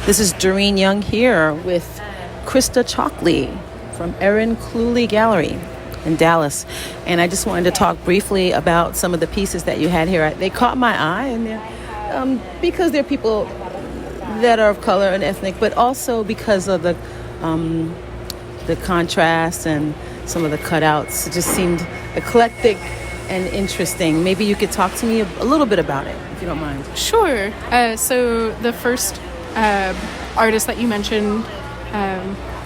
This is Doreen Young here with Krista Chalkley from Erin Cluley Gallery in Dallas. And I just wanted to talk briefly about some of the pieces that you had here. They caught my eye, and they're, because they're people that are of color and ethnic, but also because of the contrast and some of the cutouts. It just seemed eclectic and interesting. Maybe you could talk to me a little bit about it, if you don't mind. Sure. So the first artist that you mentioned,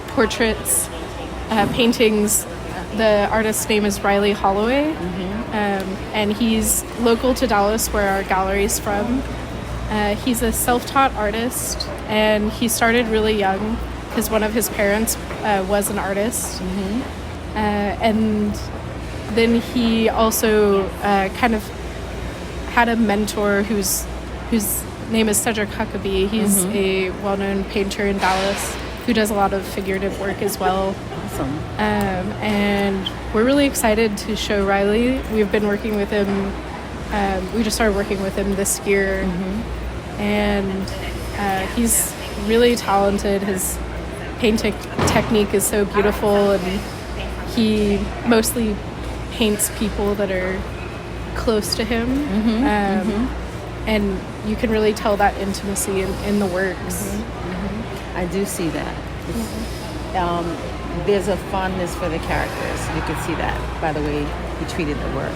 portraits, paintings, the artist's name is Riley Holloway, and he's local to Dallas, where our gallery is from. He's a self-taught artist, and he started really young because one of his parents was an artist. And then he also kind of had a mentor whose name is Cedric Huckabee. He's a well-known painter in Dallas who does a lot of figurative work as well. Awesome. And we're really excited to show Riley. We've been working with him. We just started working with him this year. And he's really talented. His painting technique is so beautiful, and he mostly paints people that are close to him. And you can really tell that intimacy in the works. I do see that. There's a fondness for the characters. You can see that by the way he treated the work.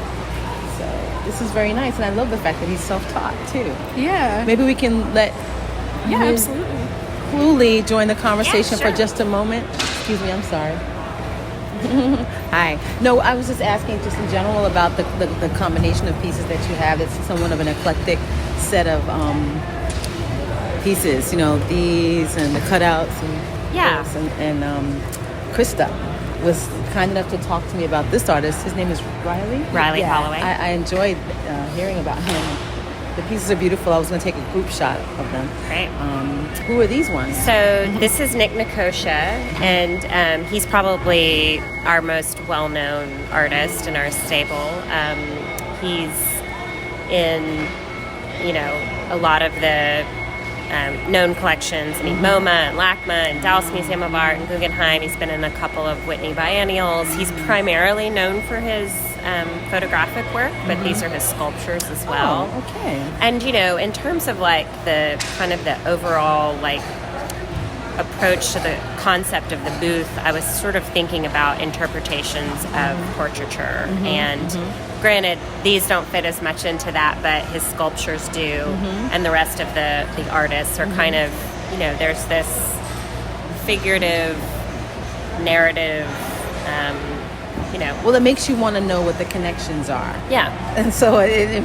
So this is very nice, and I love the fact that he's self-taught too. Yeah. Maybe we can let Ms. Absolutely. Cluley join the conversation Yeah, sure. for just a moment. Excuse me, I'm sorry. Hi. No, I was just asking just in general about the combination of pieces that you have. It's somewhat of an eclectic set of pieces, you know, these and the cutouts and Yeah. and Krista was kind enough to talk to me about this artist. His name is Riley Holloway. I enjoyed hearing about him. The pieces are beautiful. I was going to take a group shot of them. Great. Who are these ones? So this is Nick Nikosha, and he's probably our most well-known artist in our stable. He's in, a lot of the known collections. I mean, MoMA and LACMA and Dallas Museum of Art and Guggenheim. He's been in a couple of Whitney biennials. He's primarily known for his photographic work, but these are his sculptures as well. Oh, okay. And, in terms of the kind of the overall approach to the concept of the booth, I was sort of thinking about interpretations of portraiture. And granted, these don't fit as much into that, but his sculptures do. And the rest of the artists are kind of, there's this figurative narrative, Well, it makes you want to know what the connections are. Yeah. And so it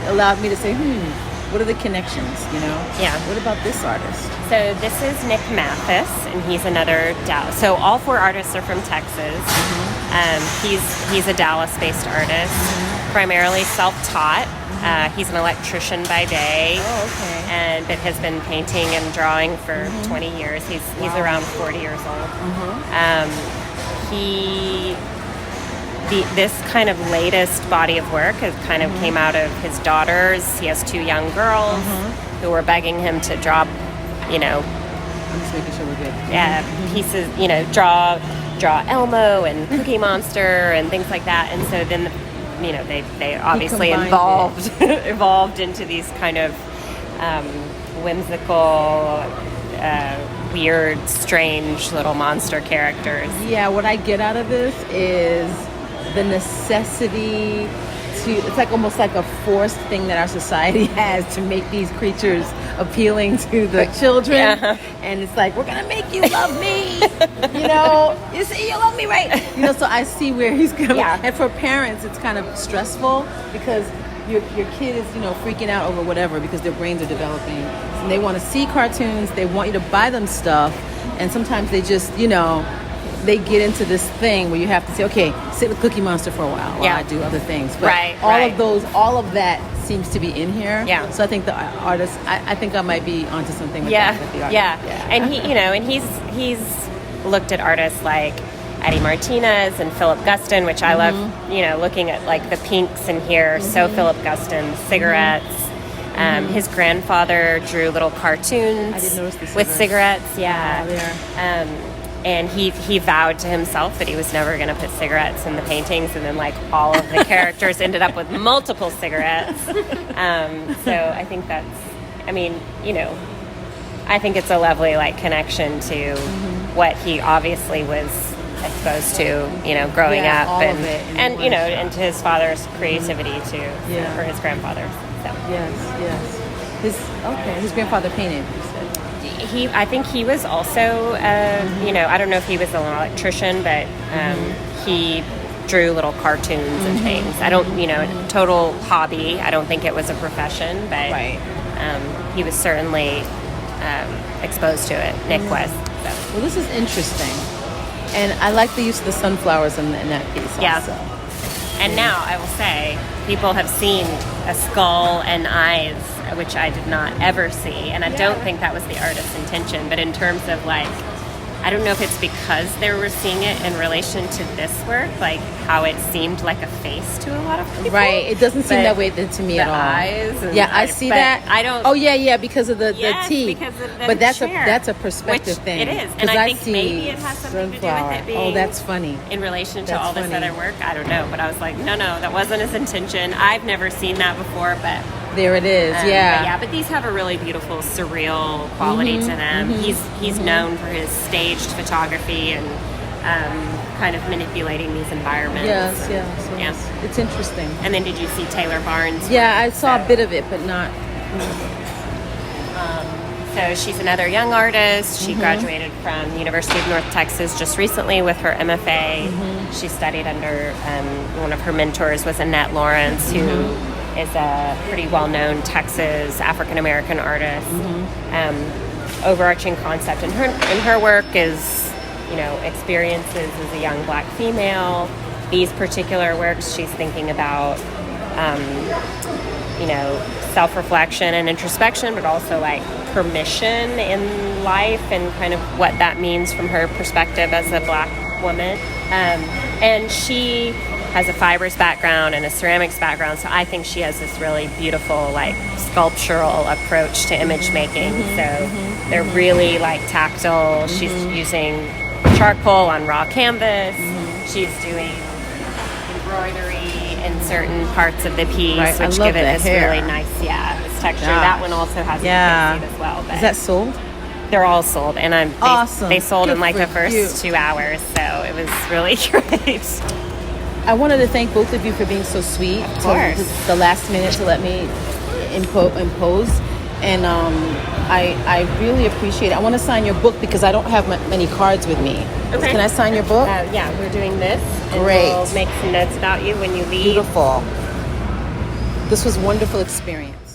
allowed me to say, what are the connections, Yeah. What about this artist? So this is Nick Mathis, and he's another Dallas. So all four artists are from Texas. He's a Dallas-based artist, primarily self-taught. He's an electrician by day, but has been painting and drawing for 20 years. He's around 40 years old. This kind of latest body of work has kind of came out of his daughters. He has two young girls who were begging him to draw, I'm just making sure we're good. pieces, draw Elmo and Cookie Monster and things like that. And so then, they obviously evolved into these kind of whimsical, weird, strange little monster characters. Yeah, what I get out of this is the necessity it's like almost like a forced thing that our society has to make these creatures appealing to the children. And it's like, we're going to make you love me. You see, you love me, right? So I see where he's coming. And for parents, it's kind of stressful because your kid is, freaking out over whatever because their brains are developing. And they want to see cartoons. They want you to buy them stuff. And sometimes they just, they get into this thing where you have to say, okay, sit with Cookie Monster for a while while I do other things. But all of that seems to be in here. Yeah. So I think the artist, I think I might be onto something with that with the artist. Yeah. And he's looked at artists like Eddie Martinez and Philip Guston, which I love, looking at the pinks in here. So Philip Guston, cigarettes. His grandfather drew little cartoons I didn't notice the with cigarettes. Yeah. Oh, there. And he vowed to himself that he was never going to put cigarettes in the paintings, and then like all of the characters ended up with multiple cigarettes. So I think that's, I mean, you know, I think it's a lovely like connection to what he obviously was exposed to, you know, growing up, all and of it in and one you know, shot. and to his father's creativity too, Yeah. for his grandfather. So. Yes. His grandfather painted, you said. I think he was also, you know, I don't know if he was an electrician, but he drew little cartoons and things. I don't, you know, total hobby. I don't think it was a profession, but he was certainly exposed to it. Nick was. So. Well, this is interesting. And I like the use of the sunflowers in that piece also. And now I will say, people have seen a skull and eyes, which I did not ever see, and I don't think that was the artist's intention. But in terms of like, I don't know if it's because they were seeing it in relation to this work, like how it seemed like a face to a lot of people. Right. It doesn't seem that way to me at all. Eyes. And I see that. I don't. Oh yeah, because of the teeth. Because of the but that's chair, a perspective which thing. It is, and I think see maybe it has something to do with it being. Oh, that's funny. In relation to That's all this funny. other work, I don't know, but I was like, no, that wasn't his intention. I've never seen that before, but. There it is. But these have a really beautiful surreal quality to them. He's known for his staged photography and kind of manipulating these environments. Yes. It's interesting. And then did you see Taylor Barnes? Yeah, I saw a bit of it, but not. So she's another young artist. She graduated from the University of North Texas just recently with her MFA. She studied under one of her mentors was Annette Lawrence, who is a pretty well-known Texas African-American artist. Overarching concept in her work is, you know, experiences as a young Black female. These particular works, she's thinking about, you know, self-reflection and introspection, but also like permission in life and kind of what that means from her perspective as a Black woman. And she has a fibrous background and a ceramics background, so I think she has this really beautiful like sculptural approach to image making. So they're really like tactile. She's using charcoal on raw canvas. She's doing embroidery in certain parts of the piece, which give it this really nice, this texture. That one also has a piece as well. But is that sold? They're all sold, and awesome. They sold Good in like for the first 2 hours, so it was really great. I wanted to thank both of you for being so sweet. Of course. The last minute to let me impose. And I really appreciate it. I want to sign your book because I don't have many cards with me. Okay. Can I sign your book? Yeah, we're doing this. And Great. We'll make some notes about you when you leave. Beautiful. This was a wonderful experience.